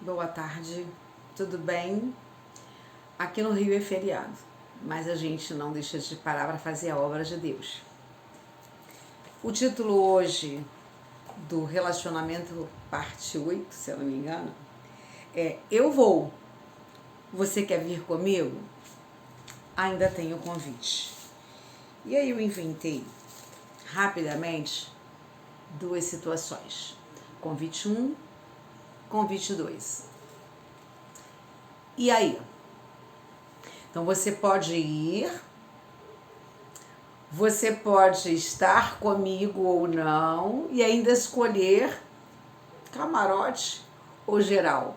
Boa tarde, tudo bem? Aqui no Rio é feriado, mas a gente não deixa de parar para fazer a obra de Deus. O título hoje do relacionamento parte 8, se eu não me engano, é Eu Vou, você quer vir comigo? Ainda tenho convite. E aí eu inventei rapidamente duas situações. Convite 1, convite 2. E aí? Então você pode ir, você pode estar comigo ou não e ainda escolher camarote ou geral.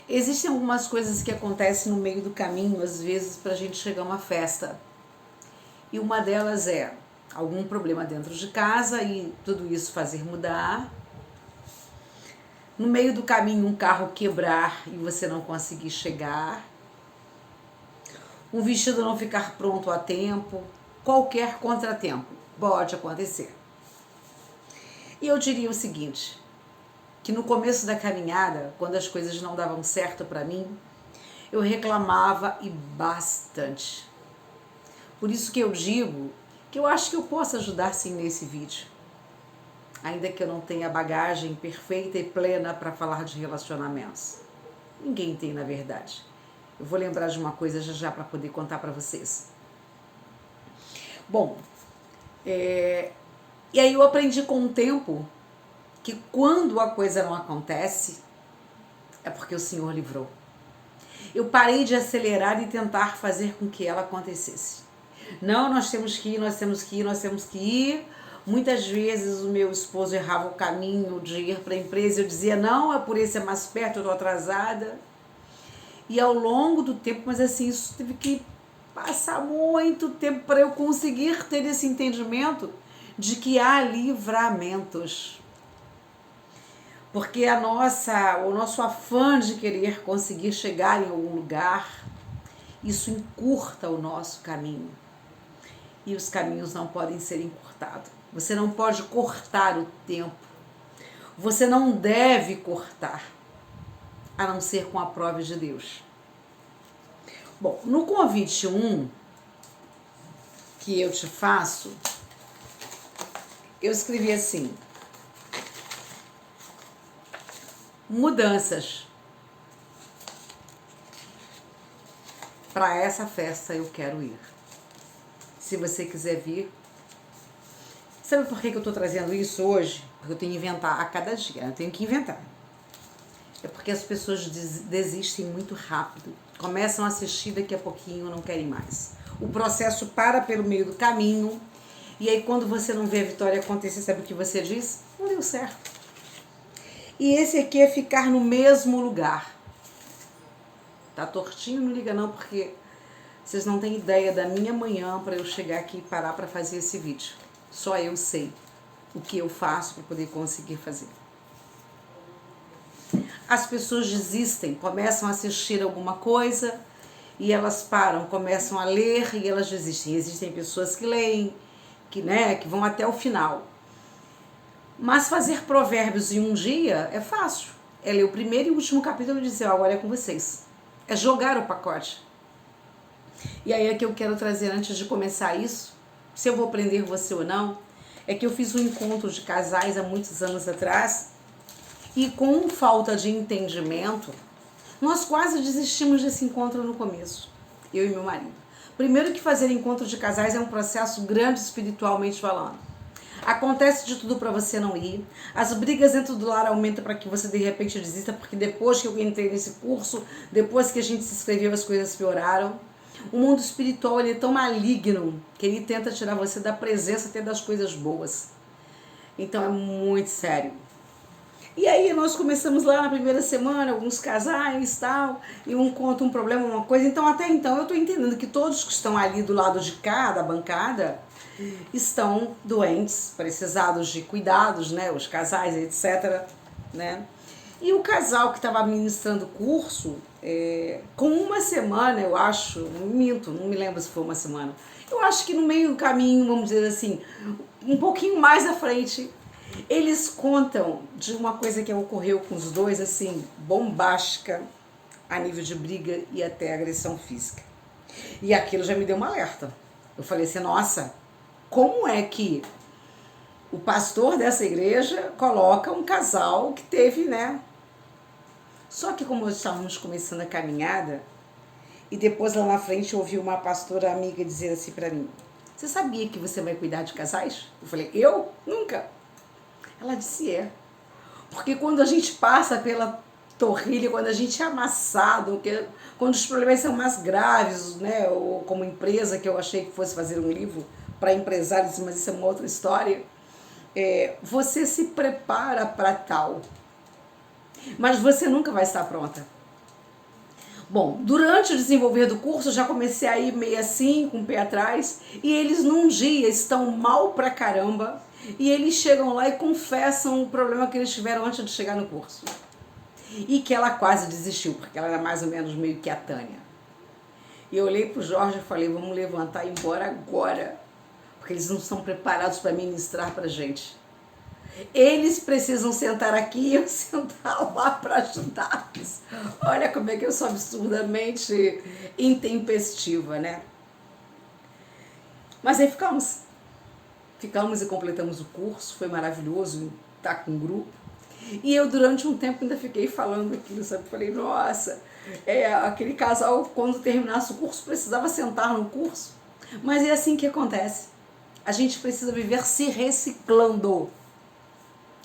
Existem algumas coisas que acontecem no meio do caminho, às vezes, para a gente chegar a uma festa. E uma delas é algum problema dentro de casa e tudo isso fazer mudar. No meio do caminho, um carro quebrar e você não conseguir chegar. Um vestido não ficar pronto a tempo. Qualquer contratempo pode acontecer. E eu diria o seguinte, que no começo da caminhada, quando as coisas não davam certo para mim, eu reclamava e bastante. Por isso que eu digo que eu acho que eu posso ajudar sim nesse vídeo. Ainda que eu não tenha bagagem perfeita e plena para falar de relacionamentos. Ninguém tem, na verdade. Eu vou lembrar de uma coisa já para poder contar para vocês. Bom, e aí eu aprendi com o tempo que quando a coisa não acontece, é porque o Senhor livrou. Eu parei de acelerar e tentar fazer com que ela acontecesse. Não, nós temos que ir, nós temos que ir, nós temos que ir. Muitas vezes o meu esposo errava o caminho de ir para a empresa, eu dizia, não, é por isso é mais perto, eu estou atrasada. E ao longo do tempo, mas assim, isso teve que passar muito tempo para eu conseguir ter esse entendimento de que há livramentos. Porque o nosso afã de querer conseguir chegar em algum lugar, isso encurta o nosso caminho. E os caminhos não podem ser encurtados. Você não pode cortar o tempo. Você não deve cortar, a não ser com a prova de Deus. Bom, no convite 1 que eu te faço, eu escrevi assim, mudanças. Para essa festa eu quero ir. Se você quiser vir. Sabe por que eu estou trazendo isso hoje? Porque eu tenho que inventar a cada dia, eu tenho que inventar. É porque as pessoas desistem muito rápido. Começam a assistir, daqui a pouquinho não querem mais. O processo para pelo meio do caminho. E aí quando você não vê a vitória acontecer, sabe o que você diz? Não deu certo. E esse aqui é ficar no mesmo lugar. Tá tortinho? Não liga não, porque vocês não têm ideia da minha manhã para eu chegar aqui e parar para fazer esse vídeo. Só eu sei o que eu faço para poder conseguir fazer. As pessoas desistem, começam a assistir alguma coisa e elas param, começam a ler e elas desistem. Existem pessoas que leem, que vão até o final. Mas fazer provérbios em um dia é fácil. É ler o primeiro e o último capítulo e dizer, agora é com vocês. É jogar o pacote. E aí é que eu quero trazer, antes de começar isso, se eu vou prender você ou não, é que eu fiz um encontro de casais há muitos anos atrás e com falta de entendimento, nós quase desistimos desse encontro no começo, eu e meu marido. Primeiro que fazer encontro de casais é um processo grande espiritualmente falando. Acontece de tudo para você não ir. As brigas dentro do lar aumentam para que você de repente desista, porque depois que eu entrei nesse curso, depois que a gente se inscreveu, as coisas pioraram. O mundo espiritual ele é tão maligno que ele tenta tirar você da presença até das coisas boas. Então é muito sério. E aí nós começamos lá na primeira semana, alguns casais e tal, e um conta um problema, uma coisa. Então até então eu estou entendendo que todos que estão ali do lado de cá, da bancada, estão doentes, precisados de cuidados, né? Os casais, etc. Né? E o casal que estava ministrando o curso, com uma semana, eu acho, não me lembro se foi uma semana, eu acho que no meio do caminho, vamos dizer assim, um pouquinho mais à frente, Eles contam de uma coisa que ocorreu com os dois, assim, bombástica, a nível de briga e até agressão física. E aquilo já me deu um alerta. Eu falei assim, nossa, como é que o pastor dessa igreja coloca um casal que teve, né? Só que como estávamos começando a caminhada, e depois lá na frente eu ouvi uma pastora amiga dizer assim pra mim, você sabia que você vai cuidar de casais? Eu falei, eu? Nunca. Ela disse, porque quando a gente passa pela torrilha, quando a gente é amassado, quando os problemas são mais graves, né? Ou como empresa, que eu achei que fosse fazer um livro para empresários, mas isso é uma outra história, você se prepara para tal, mas você nunca vai estar pronta. Bom, durante o desenvolver do curso eu já comecei a ir meio assim, com o pé atrás, e eles num dia estão mal pra caramba, e eles chegam lá e confessam o problema que eles tiveram antes de chegar no curso. E que ela quase desistiu, porque ela era mais ou menos meio que a Tânia. E eu olhei pro Jorge e falei, vamos levantar e ir embora agora, porque eles não estão preparados para ministrar pra gente. Eles precisam sentar aqui e eu sentar lá para ajudá-los. Olha como é que eu sou absurdamente intempestiva, né? Mas aí ficamos e completamos o curso, foi maravilhoso estar com o grupo. E eu durante um tempo ainda fiquei falando aquilo, sabe? Falei, nossa, aquele casal quando terminasse o curso precisava sentar no curso. Mas é assim que acontece. A gente precisa viver se reciclando.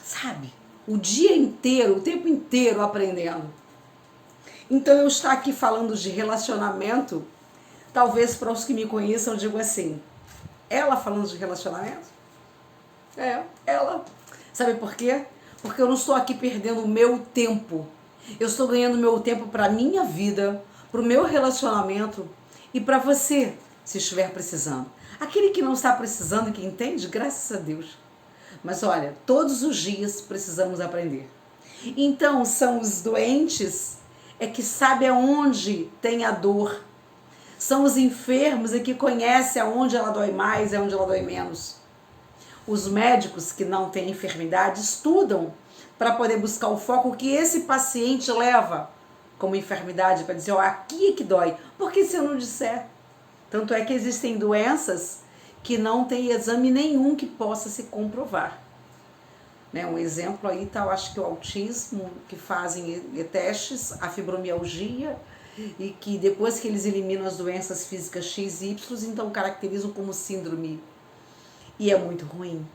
Sabe? O dia inteiro, o tempo inteiro aprendendo. Então eu estar aqui falando de relacionamento, talvez para os que me conheçam eu digo assim, ela falando de relacionamento? Ela. Sabe por quê? Porque eu não estou aqui perdendo o meu tempo. Eu estou ganhando meu tempo para a minha vida, para o meu relacionamento e para você, se estiver precisando. Aquele que não está precisando e que entende, graças a Deus. Mas olha, todos os dias precisamos aprender. Então, são os doentes que sabem aonde tem a dor. São os enfermos que conhecem aonde ela dói mais e aonde ela dói menos. Os médicos que não têm enfermidade estudam para poder buscar o foco que esse paciente leva como enfermidade, para dizer, aqui é que dói. Porque se eu não disser? Tanto é que existem doenças que não tem exame nenhum que possa se comprovar. Né? Um exemplo aí tá, eu acho que o autismo, que fazem testes, a fibromialgia, e que depois que eles eliminam as doenças físicas X e Y, então caracterizam como síndrome. E é muito ruim.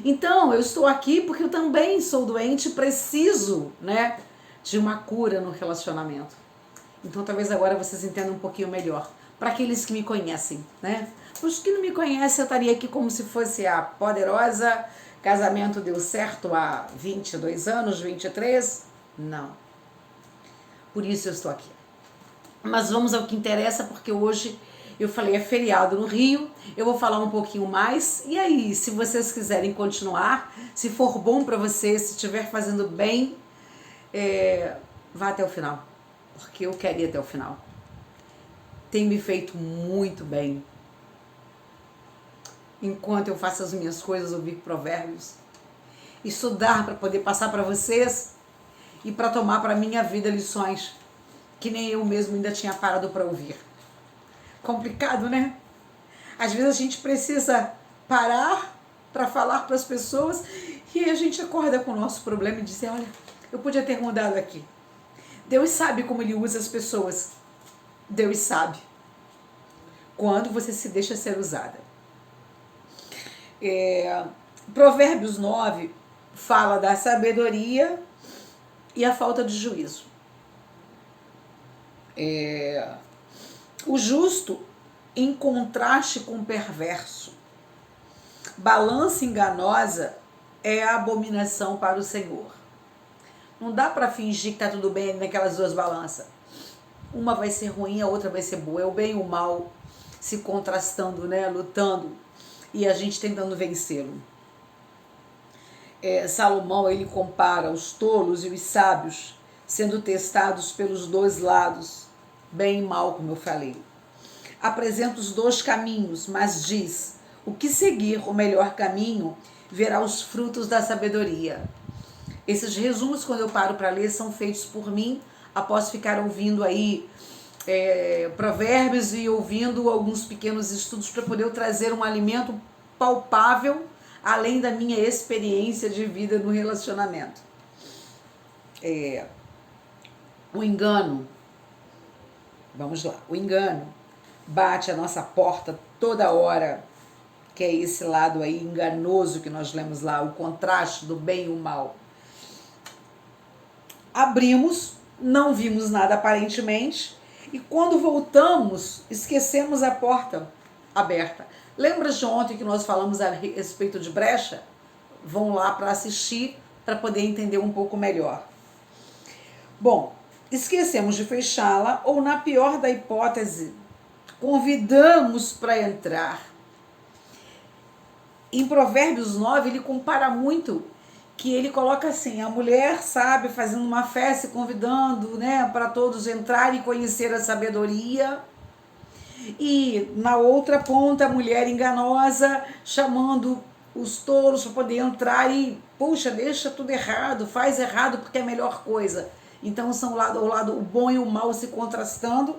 Então, eu estou aqui porque eu também sou doente e preciso, né, de uma cura no relacionamento. Então, talvez agora vocês entendam um pouquinho melhor. Para aqueles que me conhecem, né? Os que não me conhecem, eu estaria aqui como se fosse a poderosa, casamento deu certo há 22 anos, 23? Não. Por isso eu estou aqui. Mas vamos ao que interessa, porque hoje eu falei, é feriado no Rio, eu vou falar um pouquinho mais, e aí, se vocês quiserem continuar, se for bom para vocês, se estiver fazendo bem, vá até o final, porque eu quero ir até o final. Tem me feito muito bem. Enquanto eu faço as minhas coisas, ouvir provérbios, estudar para poder passar para vocês e para tomar para a minha vida lições que nem eu mesmo ainda tinha parado para ouvir. Complicado, né? Às vezes a gente precisa parar para falar para as pessoas e aí a gente acorda com o nosso problema e diz, olha, eu podia ter mudado aqui. Deus sabe como Ele usa as pessoas. Deus sabe quando você se deixa ser usada. Provérbios 9 fala da sabedoria e a falta de juízo. O justo em contraste com o perverso. Balança enganosa é a abominação para o Senhor. Não dá para fingir que está tudo bem naquelas duas balanças. Uma vai ser ruim, a outra vai ser boa. É o bem e o mal se contrastando, né? Lutando. E a gente tentando vencê-lo. Salomão, ele compara os tolos e os sábios sendo testados pelos dois lados, bem e mal, como eu falei. Apresenta os dois caminhos, mas diz, o que seguir o melhor caminho verá os frutos da sabedoria. Esses resumos, quando eu paro para ler, são feitos por mim, após ficar ouvindo aí provérbios e ouvindo alguns pequenos estudos para poder trazer um alimento palpável, além da minha experiência de vida no relacionamento. O engano, vamos lá, o engano bate a nossa porta toda hora, que é esse lado aí enganoso que nós lemos lá, o contraste do bem e o mal. Abrimos, não vimos nada aparentemente, e quando voltamos, esquecemos a porta aberta. Lembra de ontem que nós falamos a respeito de brecha? Vão lá para assistir, para poder entender um pouco melhor. Bom, esquecemos de fechá-la, ou na pior da hipótese, convidamos para entrar. Em Provérbios 9, ele compara muito, que ele coloca assim, a mulher sábia fazendo uma festa, convidando, né, para todos entrarem e conhecer a sabedoria. E na outra ponta, a mulher enganosa chamando os tolos para poder entrar e, puxa, deixa tudo errado, faz errado porque é a melhor coisa. Então são o bom e o mal se contrastando,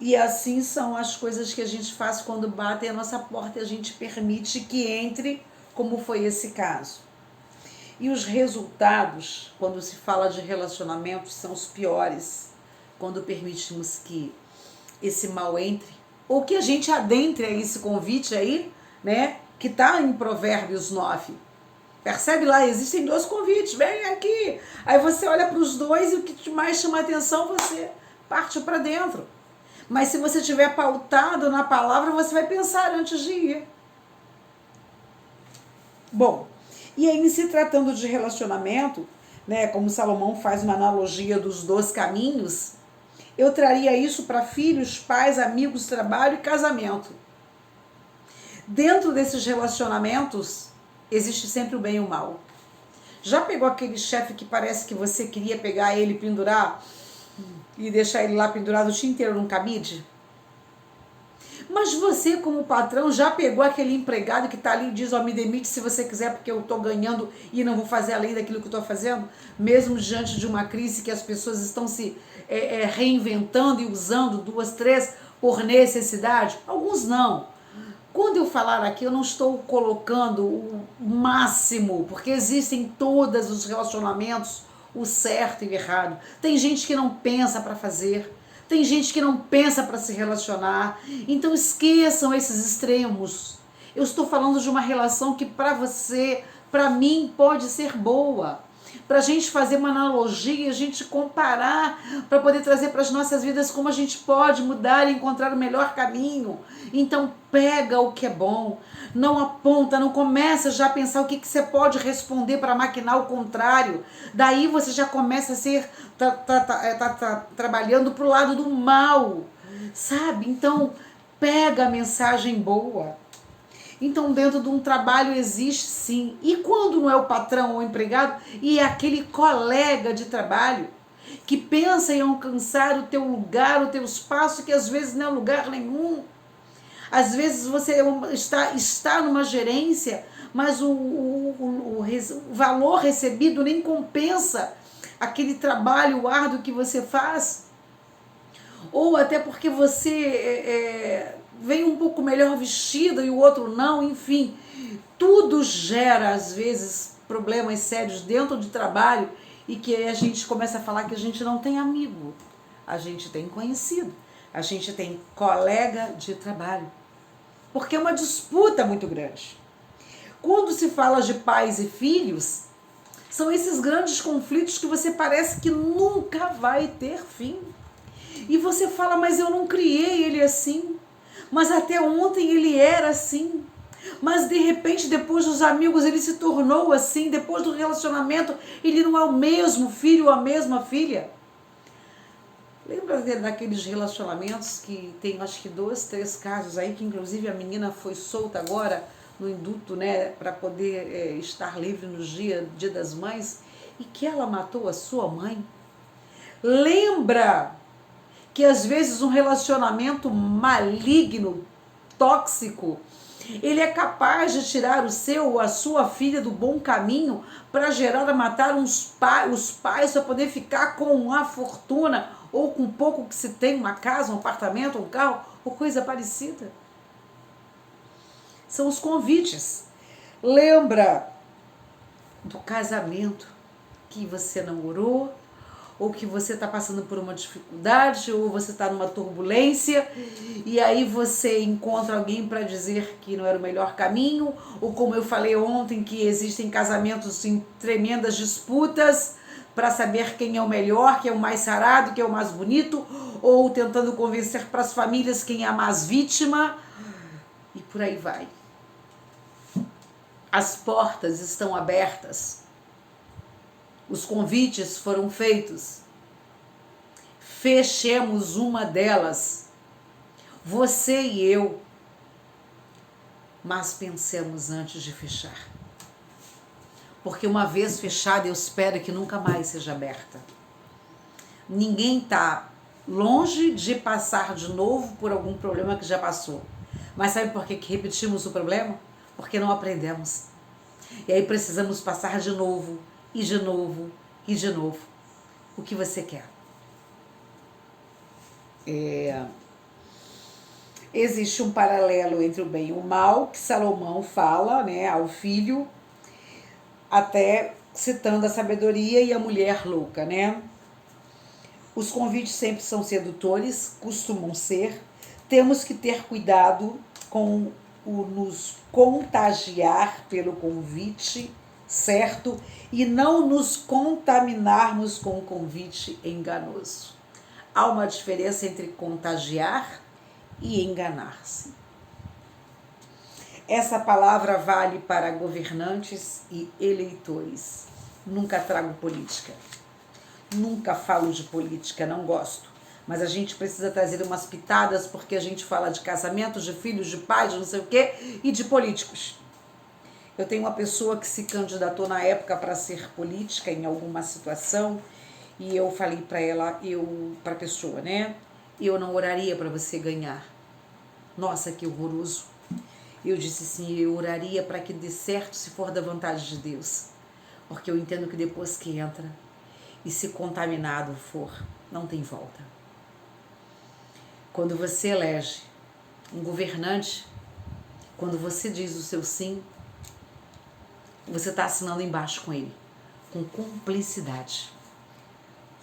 e assim são as coisas que a gente faz quando batem a nossa porta e a gente permite que entre, como foi esse caso. E os resultados, quando se fala de relacionamentos, são os piores, quando permitimos que esse mal entre, ou que a gente adentre a esse convite aí, né, que está em Provérbios 9. Percebe lá, existem 2 convites, vem aqui. Aí você olha para os 2 e o que mais chama a atenção, você parte para dentro. Mas se você estiver pautado na palavra, você vai pensar antes de ir. Bom, e aí se tratando de relacionamento, né, como Salomão faz uma analogia dos 2 caminhos, eu traria isso para filhos, pais, amigos, trabalho e casamento. Dentro desses relacionamentos, existe sempre o bem e o mal. Já pegou aquele chefe que parece que você queria pegar ele, pendurar e deixar ele lá pendurado o dia inteiro num cabide? Mas você, como patrão, já pegou aquele empregado que está ali e diz, me demite se você quiser, porque eu estou ganhando e não vou fazer além daquilo que eu estou fazendo? Mesmo diante de uma crise que as pessoas estão se reinventando e usando 2, 3 por necessidade? Alguns não. Quando eu falar aqui, eu não estou colocando o máximo, porque existem em todos os relacionamentos o certo e o errado. Tem gente que não pensa para fazer, tem gente que não pensa para se relacionar. Então esqueçam esses extremos. Eu estou falando de uma relação que para você, para mim, pode ser boa. Para a gente fazer uma analogia, a gente comparar, para poder trazer para as nossas vidas como a gente pode mudar e encontrar o melhor caminho. Então pega o que é bom, não aponta, não começa já a pensar o que você pode responder para maquinar o contrário. Daí você já começa a ser trabalhando para o lado do mal, sabe? Então pega a mensagem boa. Então, dentro de um trabalho existe sim. E quando não é o patrão ou o empregado, e é aquele colega de trabalho que pensa em alcançar o teu lugar, o teu espaço, que às vezes não é lugar nenhum. Às vezes você está numa gerência, mas o valor recebido nem compensa aquele trabalho árduo que você faz. Ou até porque você vem um pouco melhor vestido e o outro não, enfim. Tudo gera, às vezes, problemas sérios dentro de trabalho e que a gente começa a falar que a gente não tem amigo, a gente tem conhecido, a gente tem colega de trabalho. Porque é uma disputa muito grande. Quando se fala de pais e filhos, são esses grandes conflitos que você parece que nunca vai ter fim. E você fala, mas eu não criei ele assim. Mas até ontem ele era assim. Mas de repente, depois dos amigos, ele se tornou assim. Depois do relacionamento, ele não é o mesmo filho ou a mesma filha. Lembra daqueles relacionamentos que tem, acho que 2, 3 casos aí, que inclusive a menina foi solta agora no induto, né, para poder estar livre no dia das mães, e que ela matou a sua mãe? Lembra que às vezes um relacionamento maligno, tóxico, Ele é capaz de tirar o seu ou a sua filha do bom caminho para gerar a matar os pais para poder ficar com a fortuna ou com pouco que se tem, uma casa, um apartamento, um carro ou coisa parecida. São os convites. Lembra do casamento que você namorou, ou que você está passando por uma dificuldade, ou você está numa turbulência, e aí você encontra alguém para dizer que não era o melhor caminho, ou como eu falei ontem, que existem casamentos em tremendas disputas para saber quem é o melhor, quem é o mais sarado, quem é o mais bonito, ou tentando convencer para as famílias quem é a mais vítima, e por aí vai. As portas estão abertas. Os convites foram feitos. Fechemos uma delas. Você e eu. Mas pensemos antes de fechar. Porque uma vez fechada, eu espero que nunca mais seja aberta. Ninguém está longe de passar de novo por algum problema que já passou. Mas sabe por que repetimos o problema? Porque não aprendemos. E aí precisamos passar de novo, e de novo, e de novo. O que você quer? Existe um paralelo entre o bem e o mal, que Salomão fala, né, ao filho, até citando a sabedoria e a mulher louca, né? Os convites sempre são sedutores, costumam ser. Temos que ter cuidado com nos contagiar pelo convite, certo? E não nos contaminarmos com o convite enganoso. Há uma diferença entre contagiar e enganar-se. Essa palavra vale para governantes e eleitores. Nunca trago política. Nunca falo de política, não gosto. Mas a gente precisa trazer umas pitadas porque a gente fala de casamentos, de filhos, de pais, de não sei o quê, e de políticos. Eu tenho uma pessoa que se candidatou na época para ser política em alguma situação e eu falei para ela, para a pessoa, né? Eu não oraria para você ganhar. Nossa, que horroroso. Eu disse assim, eu oraria para que dê certo se for da vontade de Deus. Porque eu entendo que depois que entra e se contaminado for, não tem volta. Quando você elege um governante, quando você diz o seu sim, você está assinando embaixo com ele, com cumplicidade.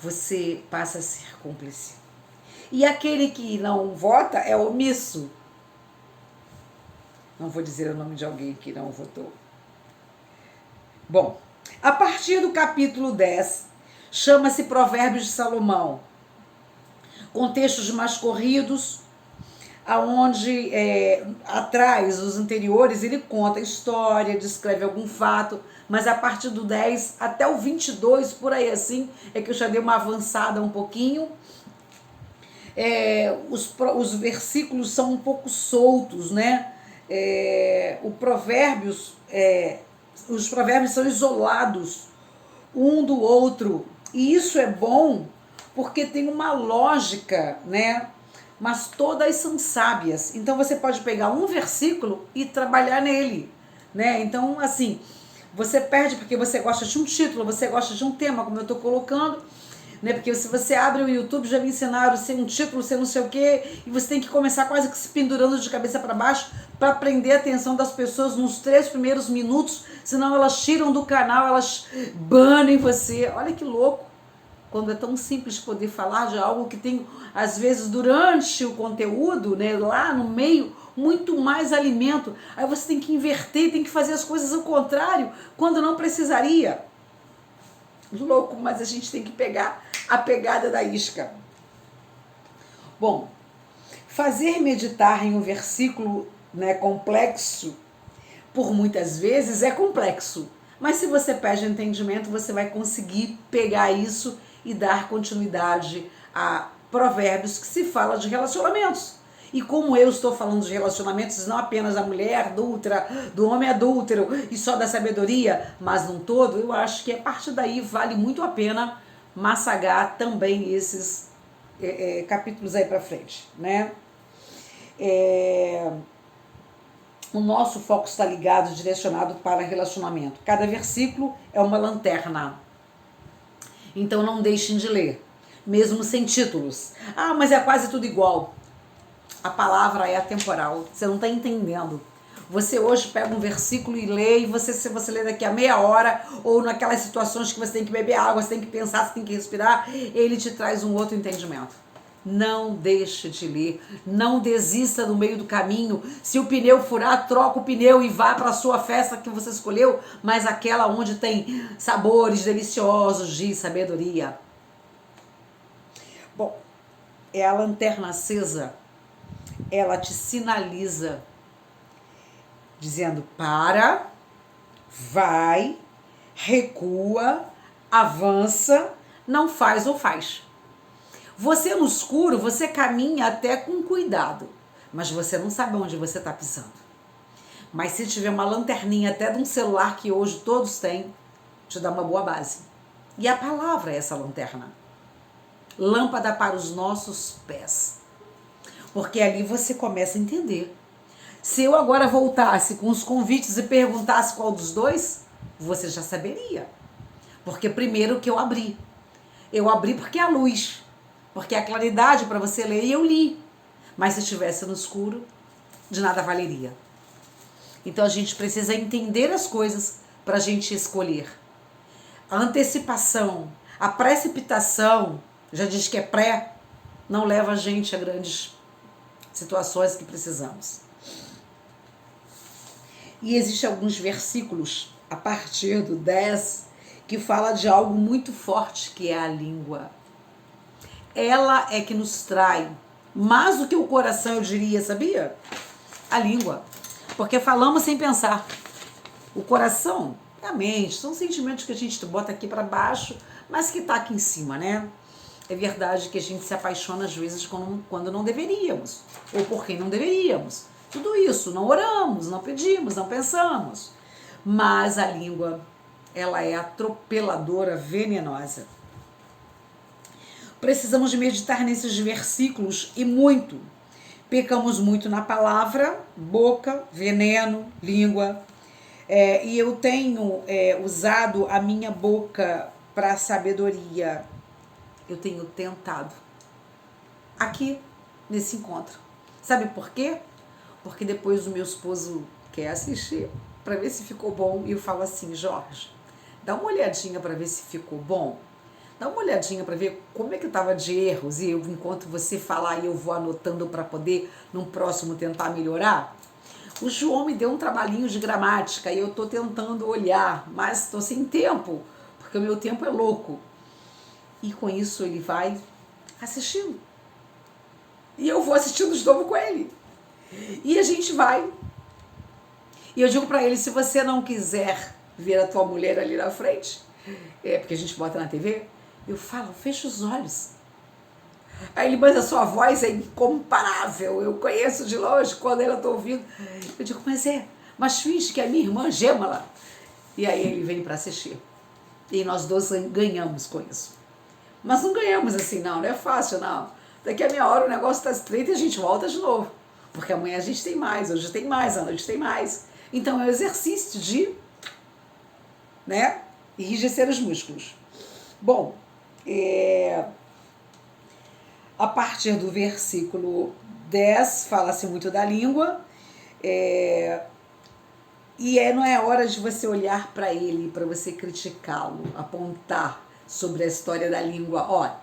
Você passa a ser cúmplice. E aquele que não vota é omisso. Não vou dizer o nome de alguém que não votou. Bom, a partir do capítulo 10, chama-se Provérbios de Salomão. Com textos mais corridos, aonde atrás, os anteriores, ele conta a história, descreve algum fato, mas a partir do 10 até o 22, por aí assim, é que eu já dei uma avançada um pouquinho. Os versículos são um pouco soltos, né? Os provérbios são isolados um do outro, e isso é bom porque tem uma lógica, né? Mas todas são sábias. Então você pode pegar um versículo e trabalhar nele, né? Então, assim, você perde porque você gosta de um título, você gosta de um tema, como eu estou colocando, né? Porque se você abre o YouTube, já me ensinaram ser um título, ser não sei o quê, e você tem que começar quase que se pendurando de cabeça para baixo para prender a atenção das pessoas nos 3 primeiros minutos, senão elas tiram do canal, elas banem você. Olha que louco. Quando é tão simples poder falar de algo que tem, às vezes, durante o conteúdo, né, lá no meio, muito mais alimento. Aí você tem que inverter, tem que fazer as coisas ao contrário, quando não precisaria. Louco, mas a gente tem que pegar a pegada da isca. Bom, fazer meditar em um versículo, né, complexo, por muitas vezes é complexo. Mas se você pede entendimento, você vai conseguir pegar isso e dar continuidade a provérbios que se fala de relacionamentos. E como eu estou falando de relacionamentos, não apenas da mulher adúltera, do homem adúltero e só da sabedoria, mas num todo, eu acho que a partir daí vale muito a pena massagar também esses capítulos aí para frente, né? o nosso foco está ligado, direcionado para relacionamento. Cada versículo é uma lanterna. Então não deixem de ler, mesmo sem títulos. Ah, mas é quase tudo igual. A palavra é atemporal, você não está entendendo. Você hoje pega um versículo e lê, e se você lê daqui a meia hora, ou naquelas situações que você tem que beber água, você tem que pensar, você tem que respirar, ele te traz um outro entendimento. Não deixe de ler, não desista no meio do caminho. Se o pneu furar, troca o pneu e vá para a sua festa que você escolheu, mas aquela onde tem sabores deliciosos de sabedoria. Bom, é a lanterna acesa, ela te sinaliza, dizendo para, vai, recua, avança, não faz ou faz. Você no escuro, você caminha até com cuidado, mas você não sabe onde você está pisando. Mas se tiver uma lanterninha até de um celular que hoje todos têm, te dá uma boa base. E a palavra é essa lanterna. Lâmpada para os nossos pés. Porque ali você começa a entender. Se eu agora voltasse com os convites e perguntasse qual dos dois, você já saberia. Porque primeiro que eu abri. Eu abri porque é a luz. Porque a claridade para você ler, e eu li. Mas se estivesse no escuro, de nada valeria. Então a gente precisa entender as coisas para a gente escolher. A antecipação, a precipitação, já diz que é pré, não leva a gente a grandes situações que precisamos. E existem alguns versículos, a partir do 10, que fala de algo muito forte, que é a língua. Ela é que nos trai mais do que o coração, eu diria, sabia? A língua. Porque falamos sem pensar. O coração, a mente, são sentimentos que a gente bota aqui para baixo, mas que tá aqui em cima, né? É verdade que a gente se apaixona às vezes quando não deveríamos, ou por quem não deveríamos. Tudo isso, não oramos, não pedimos, não pensamos. Mas a língua, ela é atropeladora, venenosa. Precisamos meditar nesses versículos e muito. Pecamos muito na palavra, boca, veneno, língua. E eu tenho usado a minha boca para a sabedoria. Eu tenho tentado. Aqui, nesse encontro. Sabe por quê? Porque depois o meu esposo quer assistir para ver se ficou bom. E eu falo assim, Jorge, dá uma olhadinha para ver se ficou bom. Dá uma olhadinha para ver como é que estava de erros e eu, enquanto você falar, eu vou anotando para poder, num próximo, tentar melhorar. O João me deu um trabalhinho de gramática e eu estou tentando olhar, mas estou sem tempo, porque o meu tempo é louco. E com isso ele vai assistindo. E eu vou assistindo de novo com ele. E a gente vai. E eu digo para ele, se você não quiser ver a tua mulher ali na frente, porque a gente bota na TV, eu falo, fecha os olhos. Aí ele, mas a sua voz é incomparável, eu conheço de longe quando ela está ouvindo. Eu digo, mas finge que é minha irmã Gêmela. E aí ele vem para assistir. E nós dois ganhamos com isso. Mas não ganhamos assim, não é fácil, não. Daqui a meia hora o negócio está estreito e a gente volta de novo. Porque amanhã a gente tem mais, hoje tem mais, à noite tem mais. Então é um exercício de, enrijecer os músculos. Bom, a partir do versículo 10 fala-se muito da língua, não é hora de você olhar para ele, para você criticá-lo, apontar sobre a história da língua.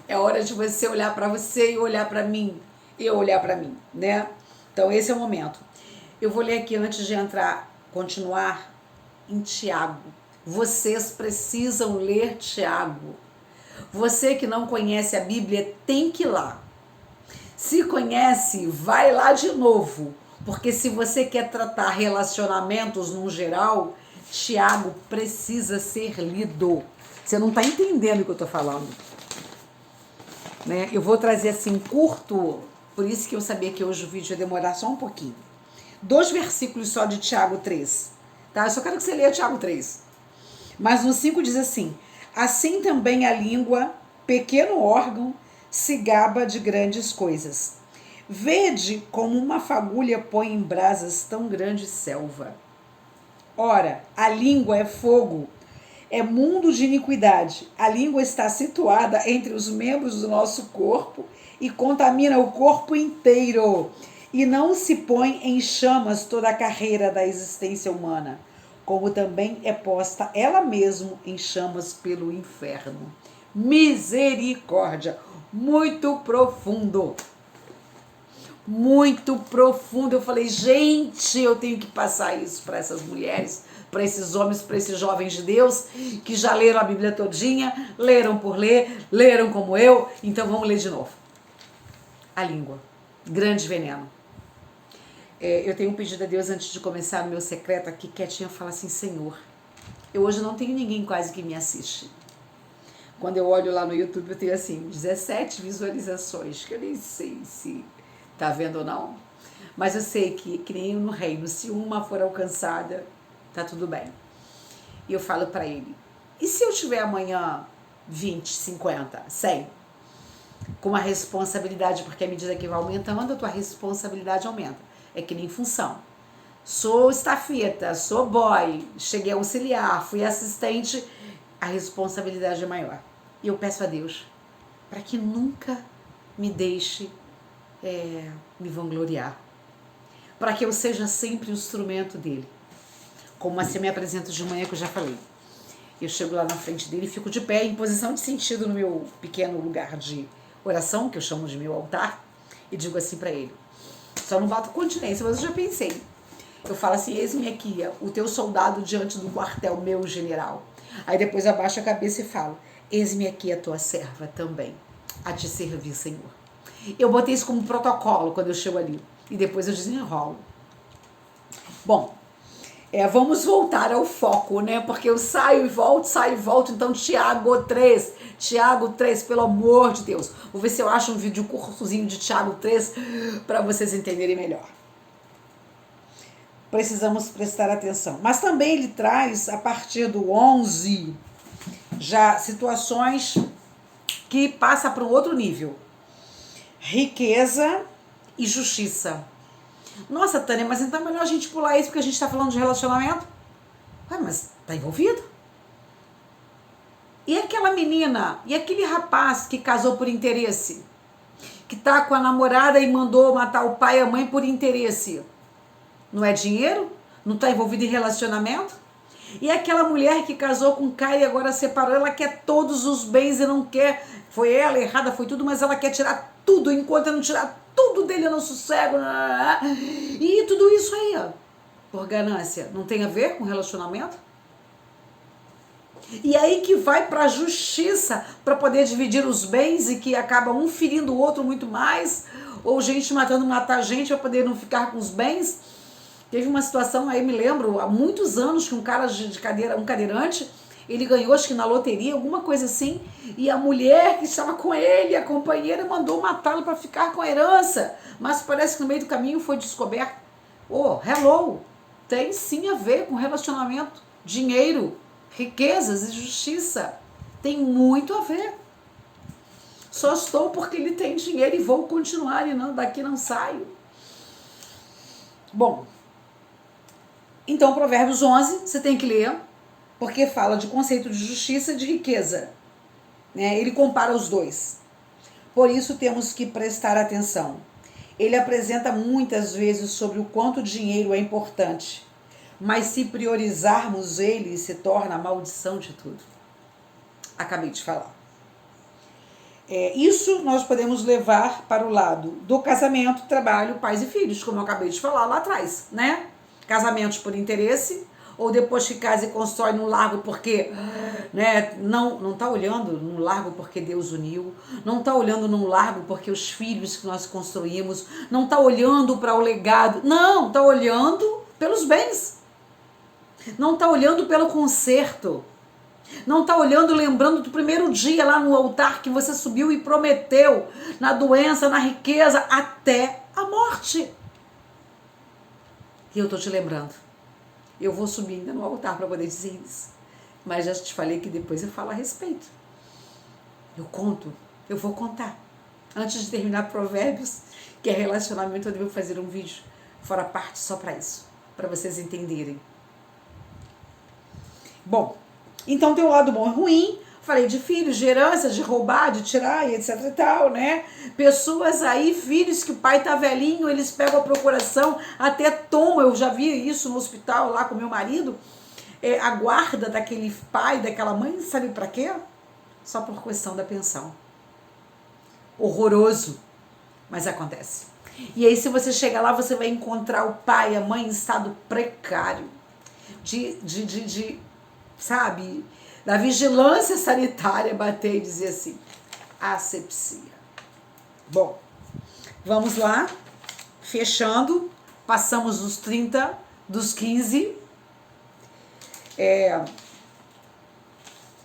É hora de você olhar para você e olhar para mim, e eu olhar para mim, né? Então esse é o momento. Eu vou ler aqui antes de continuar em Tiago. Vocês precisam ler Tiago. Você que não conhece a Bíblia tem que ir lá. Se conhece, vai lá de novo. Porque se você quer tratar relacionamentos no geral, Tiago precisa ser lido. Você não está entendendo o que eu estou falando. Eu vou trazer assim curto, por isso que eu sabia que hoje o vídeo ia demorar só um pouquinho. 2 versículos só de Tiago 3. Tá? Eu só quero que você leia Tiago 3. Mas no 5 diz assim, assim também a língua, pequeno órgão, se gaba de grandes coisas. Vede como uma fagulha põe em brasas tão grande selva. Ora, a língua é fogo, é mundo de iniquidade. A língua está situada entre os membros do nosso corpo e contamina o corpo inteiro. E não se põe em chamas toda a carreira da existência humana, como também é posta ela mesma em chamas pelo inferno. Misericórdia! Muito profundo. Muito profundo. Eu falei, gente, eu tenho que passar isso para essas mulheres, para esses homens, para esses jovens de Deus, que já leram a Bíblia todinha, leram por ler, leram como eu, então vamos ler de novo. A língua, grande veneno. Eu tenho pedido a Deus antes de começar o meu secreto aqui, quietinha, falar assim, Senhor, eu hoje não tenho ninguém quase que me assiste. Quando eu olho lá no YouTube, eu tenho assim, 17 visualizações, que eu nem sei se tá vendo ou não. Mas eu sei que nem no reino, se uma for alcançada, tá tudo bem. E eu falo para ele, e se eu tiver amanhã 20, 50, 100? Com a responsabilidade, porque à medida que vai aumentando, a tua responsabilidade aumenta. É que nem função. Sou estafeta, sou boy, cheguei a auxiliar, fui assistente, a responsabilidade é maior. E eu peço a Deus para que nunca me deixe me vangloriar. Para que eu seja sempre o instrumento dele. Como assim eu me apresento de manhã, que eu já falei. Eu chego lá na frente dele e fico de pé, em posição de sentido no meu pequeno lugar de oração, que eu chamo de meu altar, e digo assim para ele. Só não boto continência, mas eu já pensei. Eu falo assim, eis-me aqui, o teu soldado diante do quartel, meu general. Aí depois eu abaixo a cabeça e falo, eis-me aqui a tua serva também, a te servir, Senhor. Eu botei isso como protocolo quando eu chego ali, e depois eu desenrolo. Bom, vamos voltar ao foco, né? Porque eu saio e volto, então Tiago 3, pelo amor de Deus. Vou ver se eu acho um vídeo cursozinho de Tiago 3 para vocês entenderem melhor. Precisamos prestar atenção. Mas também ele traz, a partir do 11, já situações que passam para um outro nível. Riqueza e justiça. Nossa, Tânia, mas então é melhor a gente pular isso porque a gente está falando de relacionamento? Ué, mas tá envolvido? E aquela menina, e aquele rapaz que casou por interesse? Que tá com a namorada e mandou matar o pai e a mãe por interesse? Não é dinheiro? Não tá envolvido em relacionamento? E aquela mulher que casou com o cara e agora separou, ela quer todos os bens e não quer, foi ela, errada, foi tudo, mas ela quer tirar tudo, enquanto eu não tirar tudo dele eu não sossego. E tudo isso aí, ó, por ganância, não tem a ver com relacionamento? E aí que vai para a justiça para poder dividir os bens e que acaba um ferindo o outro muito mais, ou gente matar gente para poder não ficar com os bens. Teve uma situação aí, me lembro, há muitos anos, que um cara de cadeira, um cadeirante, ele ganhou, acho que na loteria, alguma coisa assim, e a mulher que estava com ele, a companheira, mandou matá-lo para ficar com a herança, mas parece que no meio do caminho foi descoberto. Hello, tem sim a ver com relacionamento, dinheiro, riquezas e justiça, tem muito a ver. Só estou porque ele tem dinheiro e vou continuar, e não, daqui não saio. Bom, então Provérbios 11, você tem que ler, porque fala de conceito de justiça e de riqueza. Né? Ele compara os dois. Por isso temos que prestar atenção. Ele apresenta muitas vezes sobre o quanto o dinheiro é importante, mas se priorizarmos ele, se torna a maldição de tudo. Acabei de falar. Isso nós podemos levar para o lado do casamento, trabalho, pais e filhos, como eu acabei de falar lá atrás, né? Casamentos por interesse, ou depois que casa e constrói num largo porque, né, não tá olhando num largo porque Deus uniu, não tá olhando num largo porque os filhos que nós construímos, não tá olhando para o legado, não, tá olhando pelos bens, não tá olhando pelo conserto, não tá olhando, lembrando do primeiro dia lá no altar que você subiu e prometeu, na doença, na riqueza, até a morte. E eu tô te lembrando. Eu vou subir ainda no altar para poder dizer isso. Mas já te falei que depois eu falo a respeito. Eu conto, eu vou contar. Antes de terminar Provérbios, que é relacionamento, eu devo fazer um vídeo fora parte só para isso, para vocês entenderem. Bom, então tem o lado bom e ruim. Falei de filhos, de herança, de roubar, de tirar e etc e tal, né? Pessoas aí, filhos que o pai tá velhinho, eles pegam a procuração, até tomam, eu já vi isso no hospital lá com meu marido, a guarda daquele pai, daquela mãe, sabe pra quê? Só por questão da pensão. Horroroso, mas acontece. E aí se você chegar lá, você vai encontrar o pai e a mãe em estado precário, sabe, da vigilância sanitária bater e dizer assim, asepsia. Bom, vamos lá, fechando, passamos dos 30, dos 15,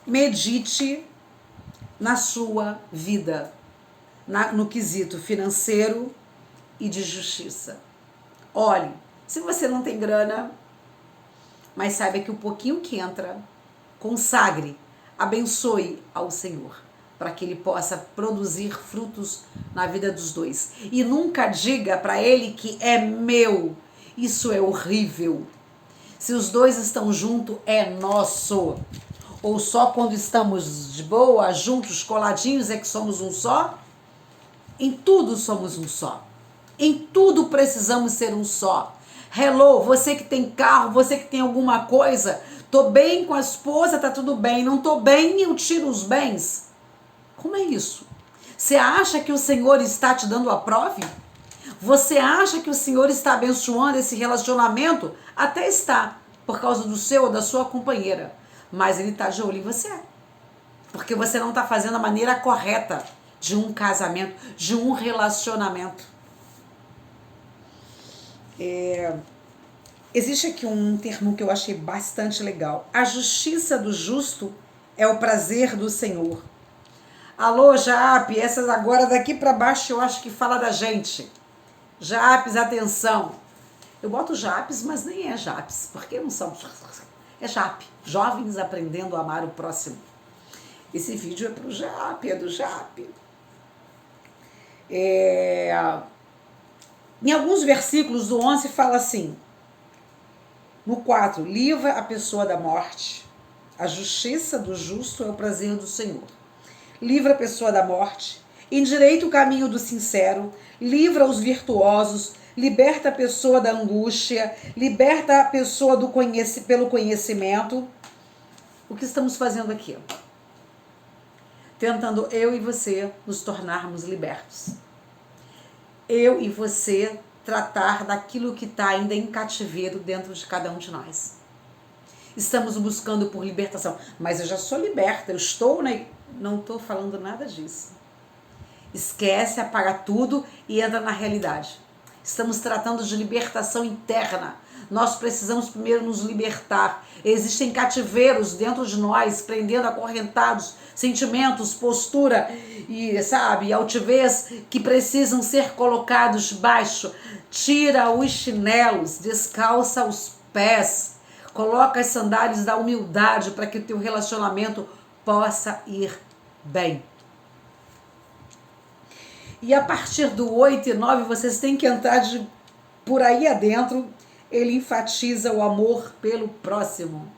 medite na sua vida, no quesito financeiro e de justiça. Olhe, se você não tem grana, mas saiba que o pouquinho que entra, consagre, abençoe ao Senhor, para que Ele possa produzir frutos na vida dos dois. E nunca diga para Ele que é meu. Isso é horrível. Se os dois estão juntos, é nosso. Ou só quando estamos de boa, juntos, coladinhos, é que somos um só? Em tudo somos um só. Em tudo precisamos ser um só. Hello, você que tem carro, você que tem alguma coisa, tô bem com a esposa, tá tudo bem, não tô bem, eu tiro os bens. Como é isso? Você acha que o Senhor está te dando a prova? Você acha que o Senhor está abençoando esse relacionamento? Até está, por causa do seu ou da sua companheira. Mas Ele está de olho em você. Porque você não está fazendo a maneira correta de um casamento, de um relacionamento. Existe aqui um termo que eu achei bastante legal. A justiça do justo é o prazer do Senhor. Alô, Jaap, essas agora daqui para baixo eu acho que fala da gente. Jaapes, atenção. Eu boto Jaapes, mas nem é Jaapes, porque não são. É Jaap, jovens aprendendo a amar o próximo. Esse vídeo é pro Jaap, é do Jaap. Em alguns versículos do 11 fala assim, no 4, livra a pessoa da morte, a justiça do justo é o prazer do Senhor. Livra a pessoa da morte, endireita o caminho do sincero, livra os virtuosos, liberta a pessoa da angústia, liberta a pessoa pelo conhecimento. O que estamos fazendo aqui? Tentando eu e você nos tornarmos libertos. Eu e você tratar daquilo que está ainda em cativeiro dentro de cada um de nós. Estamos buscando por libertação. Mas eu já sou liberta, eu estou, né? Não estou falando nada disso. Esquece, apaga tudo e entra na realidade. Estamos tratando de libertação interna. Nós precisamos primeiro nos libertar. Existem cativeiros dentro de nós, prendendo acorrentados, sentimentos, postura e, sabe, altivez que precisam ser colocados baixo. Tira os chinelos, descalça os pés, coloca as sandálias da humildade para que o teu relacionamento possa ir bem. E a partir do 8 e 9, vocês têm que entrar por aí adentro. Ele enfatiza o amor pelo próximo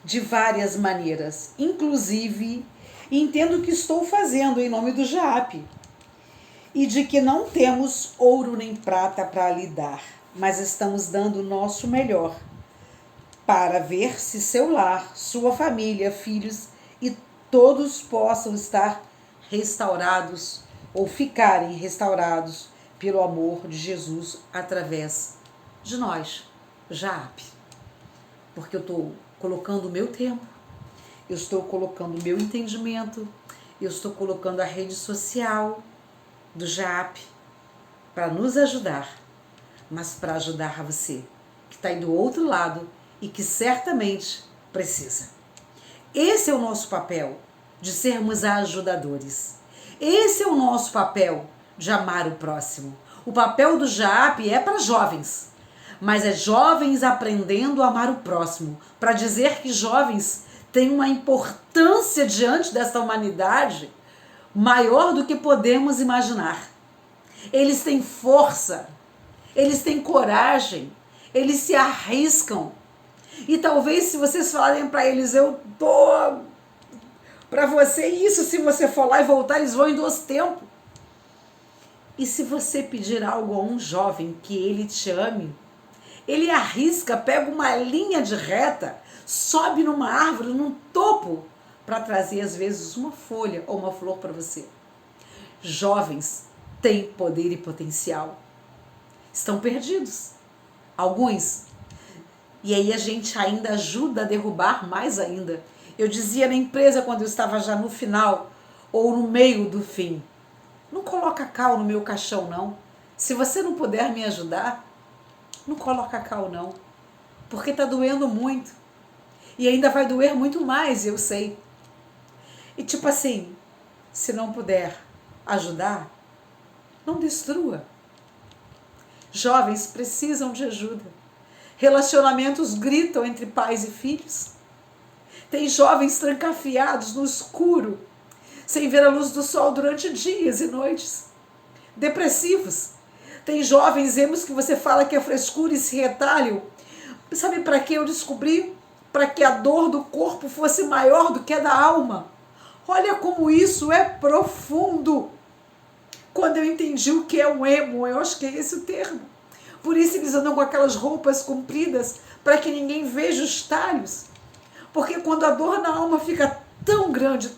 de várias maneiras. Inclusive, entendo o que estou fazendo em nome do Jaap. E de que não temos ouro nem prata para lhe dar, mas estamos dando o nosso melhor para ver se seu lar, sua família, filhos e todos possam estar restaurados ou ficarem restaurados pelo amor de Jesus através de nós, Jaap. Porque eu estou colocando o meu tempo, eu estou colocando o meu entendimento, eu estou colocando a rede social do Jaap para nos ajudar, mas para ajudar você, que está aí do outro lado e que certamente precisa. Esse é o nosso papel, de sermos ajudadores. Esse é o nosso papel, de amar o próximo. O papel do Jaap é para jovens, mas é jovens aprendendo a amar o próximo, para dizer que jovens têm uma importância diante dessa humanidade maior do que podemos imaginar. Eles têm força, eles têm coragem, eles se arriscam. E talvez se vocês falarem para eles, eu dou para você isso, se você for lá e voltar, eles vão em 2 tempos. E se você pedir algo a um jovem que ele te ame, ele arrisca, pega uma linha de reta, sobe numa árvore, num topo, para trazer às vezes uma folha ou uma flor para você. Jovens têm poder e potencial. Estão perdidos. Alguns. E aí a gente ainda ajuda a derrubar mais ainda. Eu dizia na empresa quando eu estava já no final ou no meio do fim, não coloca cal no meu caixão não. Se você não puder me ajudar, não coloca cal não. Porque tá doendo muito. E ainda vai doer muito mais, eu sei. E tipo assim, se não puder ajudar, não destrua. Jovens precisam de ajuda. Relacionamentos gritam entre pais e filhos. Tem jovens trancafiados no escuro, sem ver a luz do sol durante dias e noites. Depressivos. Tem jovens emos que você fala que é frescura e se retalham. Sabe para que eu descobri? Para que a dor do corpo fosse maior do que a da alma. Olha como isso é profundo. Quando eu entendi o que é um emo, eu acho que é esse o termo. Por isso eles andam com aquelas roupas compridas, para que ninguém veja os talhos. Porque quando a dor na alma fica tão grande,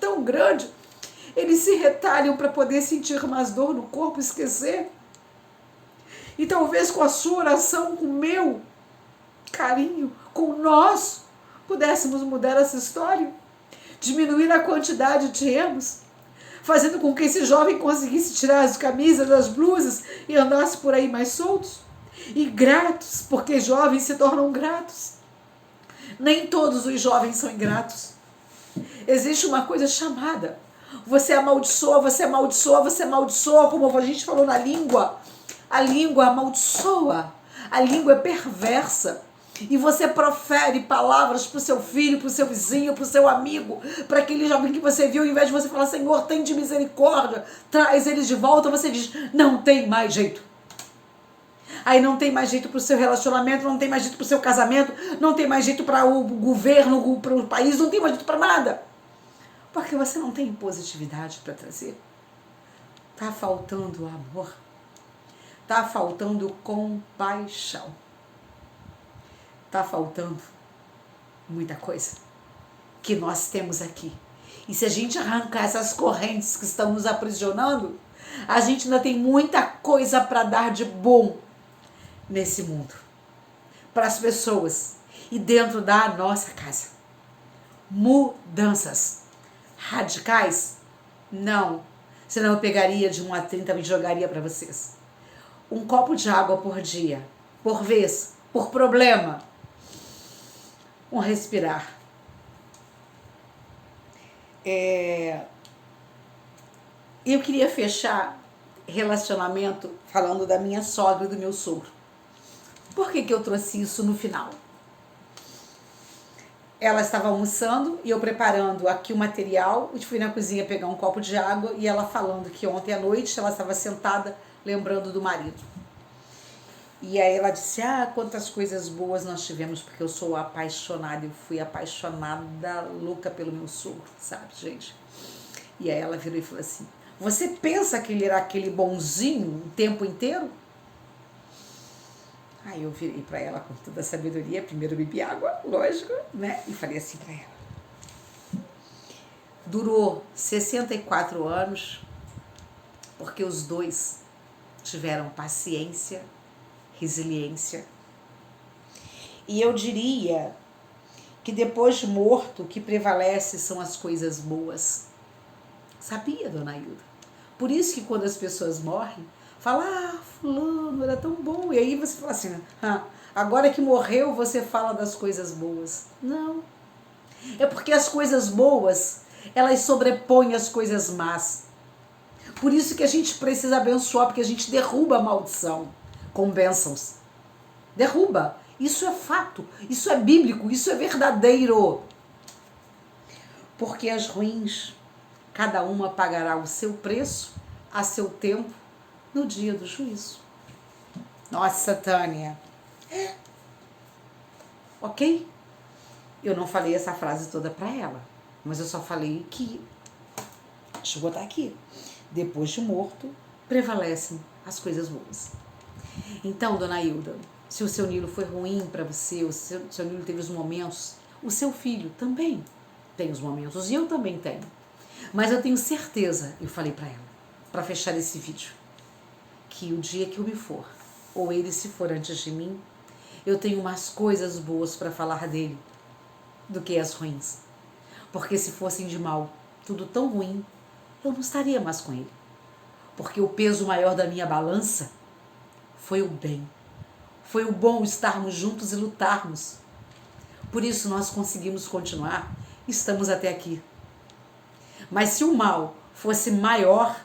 eles se retalham para poder sentir mais dor no corpo e esquecer. E talvez com a sua oração, com o meu carinho, com o nosso, pudéssemos mudar essa história. Diminuir a quantidade de emos, fazendo com que esse jovem conseguisse tirar as camisas, as blusas e andasse por aí mais soltos. E gratos, porque jovens se tornam gratos. Nem todos os jovens são ingratos. Existe uma coisa chamada, você amaldiçoa, como a gente falou na língua. A língua amaldiçoa, a língua é perversa. E você profere palavras para o seu filho, para o seu vizinho, para o seu amigo, para aquele jovem que você viu, ao invés de você falar, Senhor, tem de misericórdia, traz eles de volta, você diz, não tem mais jeito. Aí não tem mais jeito para o seu relacionamento, não tem mais jeito para o seu casamento, não tem mais jeito para o governo, para o país, não tem mais jeito para nada. Porque você não tem positividade para trazer. Está faltando amor. Está faltando compaixão. Está faltando muita coisa que nós temos aqui. E se a gente arrancar essas correntes que estão nos aprisionando, a gente ainda tem muita coisa para dar de bom nesse mundo. Para as pessoas e dentro da nossa casa. Mudanças radicais? Não. Senão eu pegaria de 1 a 30 e jogaria para vocês. 1 copo de água por dia, por vez, por problema. Um respirar. Eu queria fechar relacionamento falando da minha sogra e do meu sogro. Por que eu trouxe isso no final? Ela estava almoçando e eu preparando aqui o material. Eu fui na cozinha pegar um copo de água e ela falando que ontem à noite ela estava sentada lembrando do marido. E aí ela disse, quantas coisas boas nós tivemos, porque eu sou apaixonada, eu fui apaixonada louca pelo meu sogro, sabe, gente? E aí ela virou e falou assim, você pensa que ele era aquele bonzinho o tempo inteiro? Aí eu virei para ela com toda a sabedoria, primeiro bebi água, lógico, né? E falei assim para ela. Durou 64 anos, porque os dois tiveram paciência, resiliência. E eu diria que depois de morto, o que prevalece são as coisas boas. Sabia, dona Hilda? Por isso que quando as pessoas morrem, fala, fulano, era tão bom. E aí você fala assim, agora que morreu, você fala das coisas boas. Não. É porque as coisas boas, elas sobrepõem as coisas más. Por isso que a gente precisa abençoar, porque a gente derruba a maldição com bênçãos. Derruba. Isso é fato, isso é bíblico, isso é verdadeiro. Porque as ruins Cada uma pagará o seu preço a seu tempo no dia do juízo. Nossa, Tânia. Ok? Eu não falei essa frase toda para ela, mas eu só falei que, deixa eu botar aqui, depois de morto, prevalecem as coisas boas. Então, dona Hilda, se o seu Nilo foi ruim para você, o seu Nilo teve os momentos, o seu filho também tem os momentos, e eu também tenho. Mas eu tenho certeza, eu falei para ela, para fechar esse vídeo, que o dia que eu me for, ou ele se for antes de mim, eu tenho mais coisas boas para falar dele do que as ruins. Porque se fossem de mal, tudo tão ruim, eu não estaria mais com ele. Porque o peso maior da minha balança foi o bem. Foi o bom estarmos juntos e lutarmos. Por isso nós conseguimos continuar, estamos até aqui. Mas se o mal fosse maior,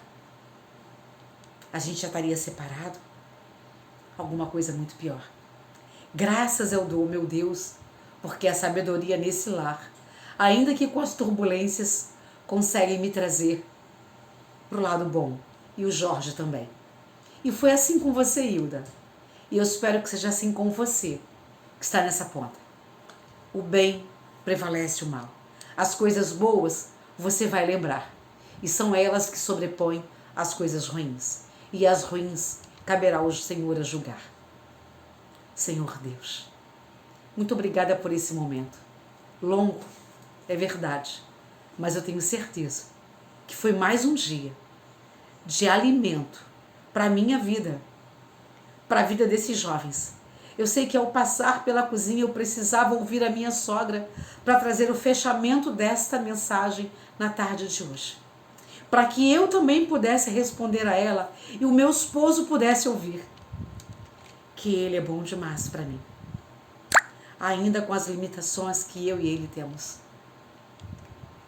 a gente já estaria separado. Alguma coisa muito pior. Graças eu dou, meu Deus, porque a sabedoria nesse lar, ainda que com as turbulências, consegue me trazer para o lado bom. E o Jorge também. E foi assim com você, Hilda. E eu espero que seja assim com você, que está nessa ponta. O bem prevalece o mal. As coisas boas você vai lembrar. E são elas que sobrepõem as coisas ruins. E as ruins caberá ao Senhor a julgar. Senhor Deus, muito obrigada por esse momento. Longo, é verdade, mas eu tenho certeza que foi mais um dia de alimento para a minha vida, para a vida desses jovens. Eu sei que ao passar pela cozinha eu precisava ouvir a minha sogra para trazer o fechamento desta mensagem na tarde de hoje. Para que eu também pudesse responder a ela e o meu esposo pudesse ouvir. Que ele é bom demais para mim. Ainda com as limitações que eu e ele temos.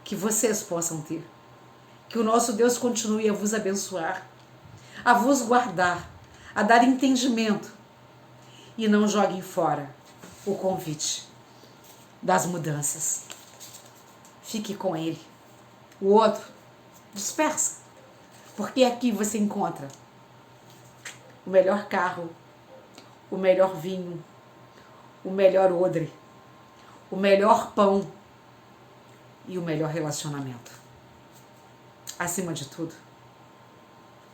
Que vocês possam ter. Que o nosso Deus continue a vos abençoar, a vos guardar, a dar entendimento. E não joguem fora o convite das mudanças. Fique com ele. O outro, dispersa. Porque aqui você encontra o melhor carro, o melhor vinho, o melhor odre, o melhor pão e o melhor relacionamento. Acima de tudo,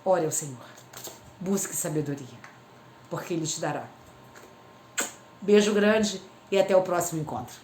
ore ao Senhor. Busque sabedoria, porque Ele te dará. Beijo grande e até o próximo encontro.